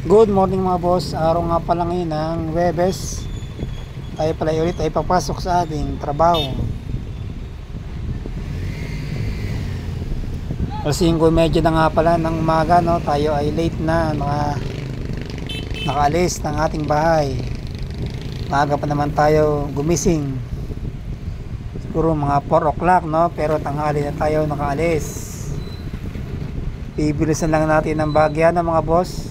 Good morning mga boss. Araw nga pala ngayon ng Webes. Tayo pala ulit ay papasok sa ating trabaho. Alas 5:30 na nga pala ng umaga, no? Tayo ay late na, nakaalis ng ating bahay. Maaga pa naman tayo gumising. Siguro mga 4 o'clock, no? Pero tanghali na tayo nakaalis. Bibilisan lang natin ang bagya ng mga boss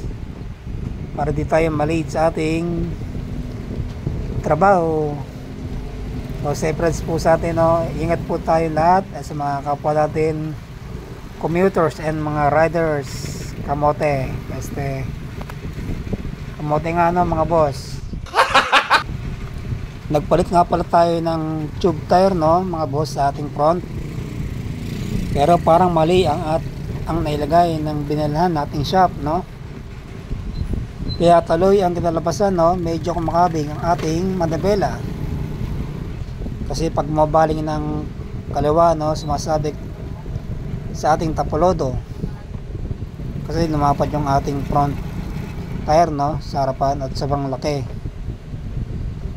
para di tayo malate sa ating trabaho. So safe rides po sa atin, no? Ingat po tayo lahat sa mga kapwa natin commuters and mga riders. Kamote kamote nga, no, mga boss. Nagpalit nga pala tayo ng tube tire, no, mga boss, sa ating front. Pero parang mali ang nailagay ng binilhan nating shop, no. Kaya taloy ang kinalabasan, no, medyo kumakabig ang ating manabela. Kasi pag mabaling ng kaliwa, no, sumasabik sa ating tapolodo. Kasi lumapad yung ating front tire, no, sa harapan at sobrang laki.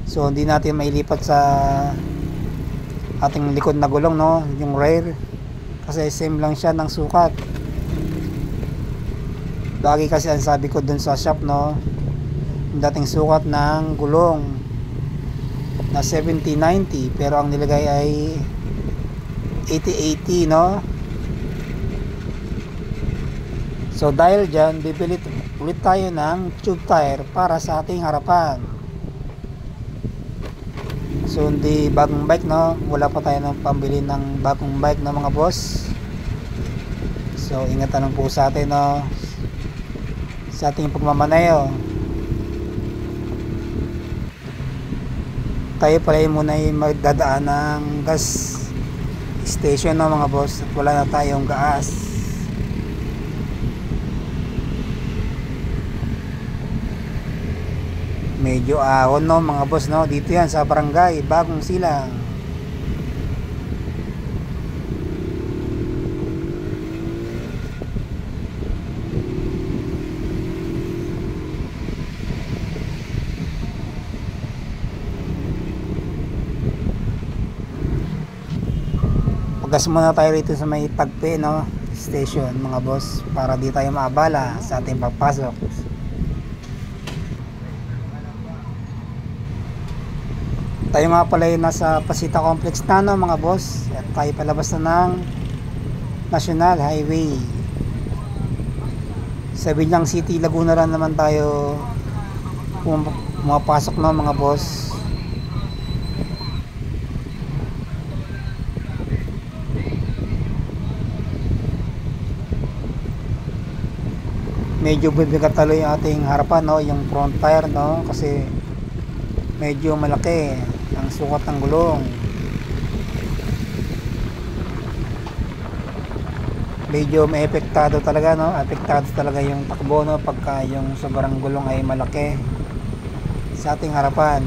So hindi natin mailipat sa ating likod na gulong, no, yung rear. Kasi same lang siya ng sukat. Lagi kasi ang sabi ko dun sa shop, no, yung dating sukat ng gulong na 70-90, pero ang nilagay ay 80-80, no. So dahil dyan, bibili ulit tayo ng tube tire para sa ating harapan. So hindi bagong bike, no, wala pa tayo ng pambili ng bagong bike na mga boss. So ingatan lang po sa atin, no, sa ating pagmamaneho. Tayo pala muna ay magdadaan ng gas station, no, mga boss, at wala na tayong gas. Medyo ahon, no, mga boss, no. Dito yan sa barangay Bagong Silang. Gas muna tayo rito sa may Tagpi, no, station, mga boss, para di tayo maabala sa ating pagpasok. Tayo nga pala yung nasa Pasita Complex na, no, mga boss, at tayo palabas na ng National Highway. Sa Bilyang City, Laguna lang naman tayo pumapasok, no, mga boss. Medyo bibigat talo yung ating harapan, no, yung front tire, no, kasi medyo malaki ang sukat ng gulong. Medyo may apektado talaga, no, apektado talaga yung takbo, no, pagka yung sobrang gulong ay malaki sa ating harapan.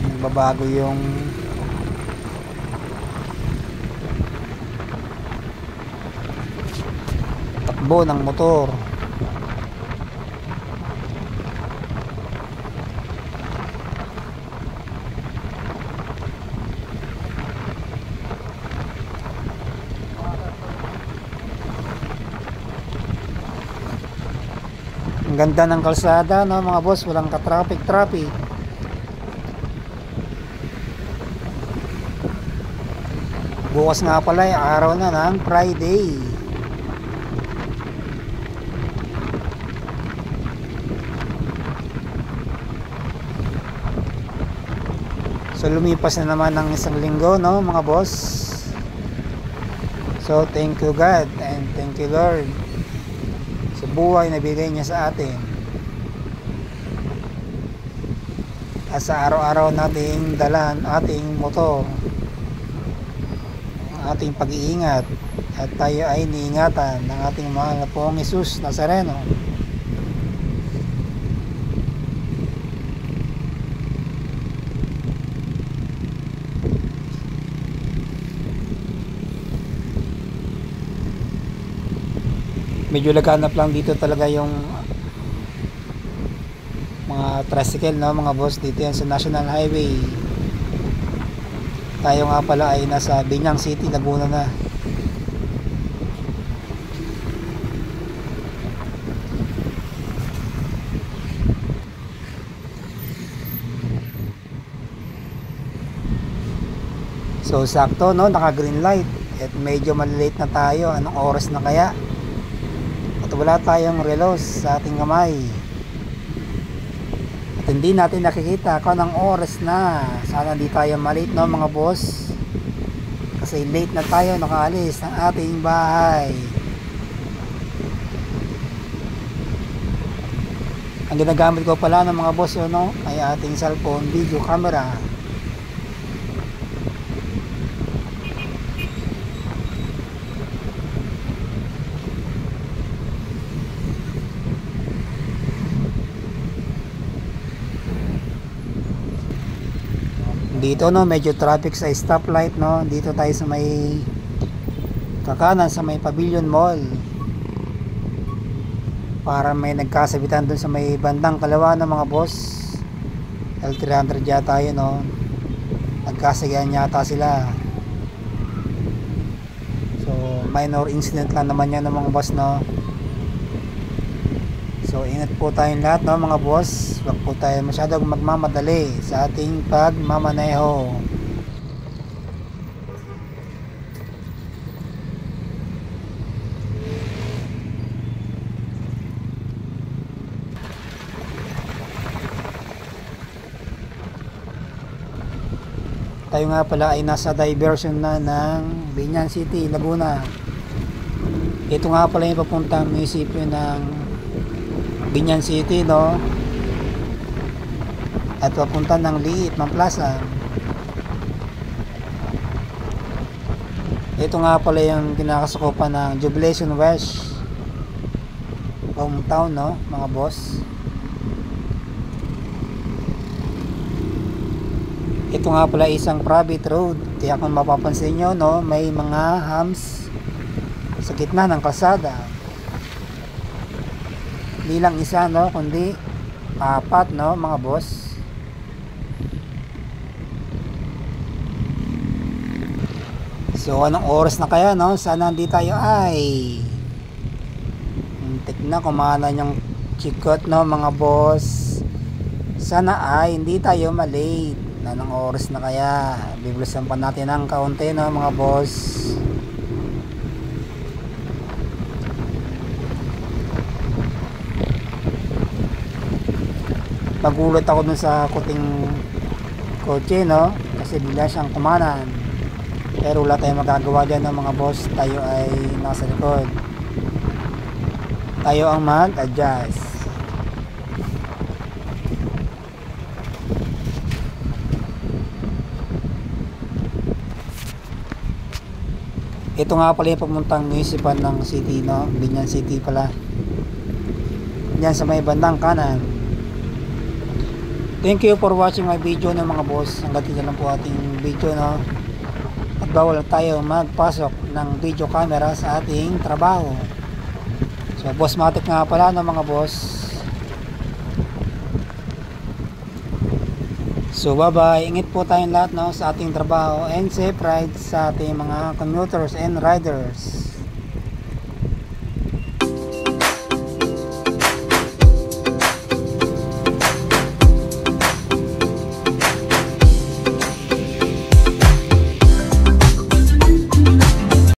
Nagbabago yung takbo ng motor. Ang ganda ng kalsada, no, mga boss, walang ka-traffic. Bukas nga pala ay araw na ng Friday. So lumipas na naman ng isang linggo, no, mga boss. So thank you God and thank you Lord sa buhay na bigay niya sa atin, at sa araw-araw nating dalan ating motor, ating pag-iingat, at tayo ay niingatan ng ating mahal na Poong Jesus Nazareno. medyo laganap lang dito talaga yung mga tricycle, no mga boss. Dito yan sa National Highway. Tayo nga pala ay nasa Biñang City, Laguna na. So sakto, no, naka green light at medyo malilate na tayo. Anong oras na kaya? At wala tayong relos sa ating kamay at hindi natin nakikita kung anong oras na. Sana hindi tayo malate, no mga boss, kasi late na tayo nakaalis ng ating bahay. Ang ginagamit ko pala ng mga boss, no, ay ating cellphone video camera. Dito, no, medyo traffic sa stoplight, no. Dito tayo sa may kakanan sa may Pavilion Mall. Para may nagkasabitan dun sa may bandang kalawa ng mga boss. L300 yata yun, no. Nagkasagaan yata sila. So minor incident lang naman yan ng mga boss, no. So ingat po tayong lahat, no mga boss. Huwag po tayo masyadong magmamadali sa ating pagmamaneho. Tayo nga pala ay nasa diversion na ng Biñan City, Laguna. Ito nga pala yung papuntang munisipyo ng Biñan City, no, at papunta ng Liit, Plaza. Ito nga pala yung kinakasakupan ng Jubilation West hometown, no mga boss. Ito nga pala isang private road, kaya kung mapapansin nyo, no, may mga humps sa gitna ng kalsada. Hindi lang isa, no, kundi apat, no mga boss. So anong oras na kaya, no? Sana hindi tayo ay muntik na kumanan yung chikot, no mga boss. Sana ay hindi tayo malate. Anong oras na kaya? Bibilisan pa natin ng kaunti, no mga boss. Nagulat ako dun sa kuting kotse, no, kasi bigla siyang kumanan. Pero wala tayong magagawa dyan, no mga boss. Tayo ay nasa likod, tayo ang mag-adjust. Ito nga pala yung pamuntang municipal ng city, no, Biñan City pala. Diyan sa may bandang kanan. Thank you for watching my video, no mga boss. Hanggang dito lang po ating video, no. At bawal tayo magpasok ng video camera sa ating trabaho. So Bossmatic nga pala, no mga boss. So bye bye. Ingat po tayong lahat, no, sa ating trabaho, and safe ride sa ating mga commuters and riders.